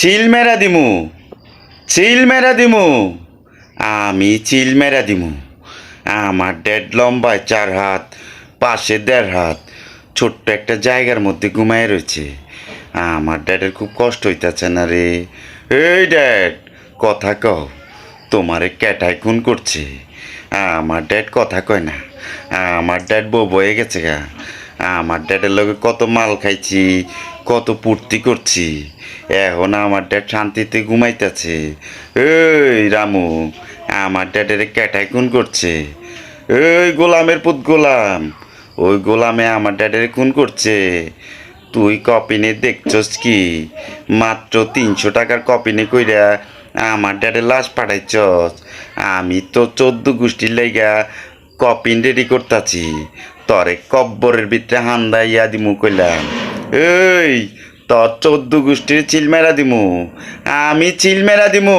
চিল মেরা দিমু, চিল মেরা দিমু, আমি চিল মেরা দিমু। আমার ড্যাড লম্বায় 4 হাত, পাশে 1.5 হাত, ছোট্ট একটা জায়গার মধ্যে ঘুমায় রয়েছে। আমার ড্যাডের খুব কষ্ট হইতাছে না রে। এই ড্যাড, কথা কও, তোমারে ক্যাটায় খুন করছে? আমার ড্যাড কথা কয় না। আমার ড্যাড বউ বয়ে গেছে গা। আমার ড্যাডের লগে কত মাল খাইছি, কত ফুর্তি করছি। এখন আমার ড্যাড শান্তিতে ঘুমাইতেছে। এই রামু, আমার ড্যাডের ক্যাটায় খুন করছে। এই গোলামের পুত গোলাম, ওই গোলামে আমার ড্যাডের খুন করছে। তুই কপিনে দেখছস কি? মাত্র 300 টাকার কপিনে কইরা আমার ড্যাডের লাশ পাঠাইছস। আমি তো 14 গোষ্ঠীর লাইগা কপিন রেডি করতাছি, তরে কব্বরের ভিতরে হান্দাইয়া দিমু কইলাম। এই, তোর 14 গোষ্ঠীর চিল মেরা দিমু, আমি চিল মেরা দিমু।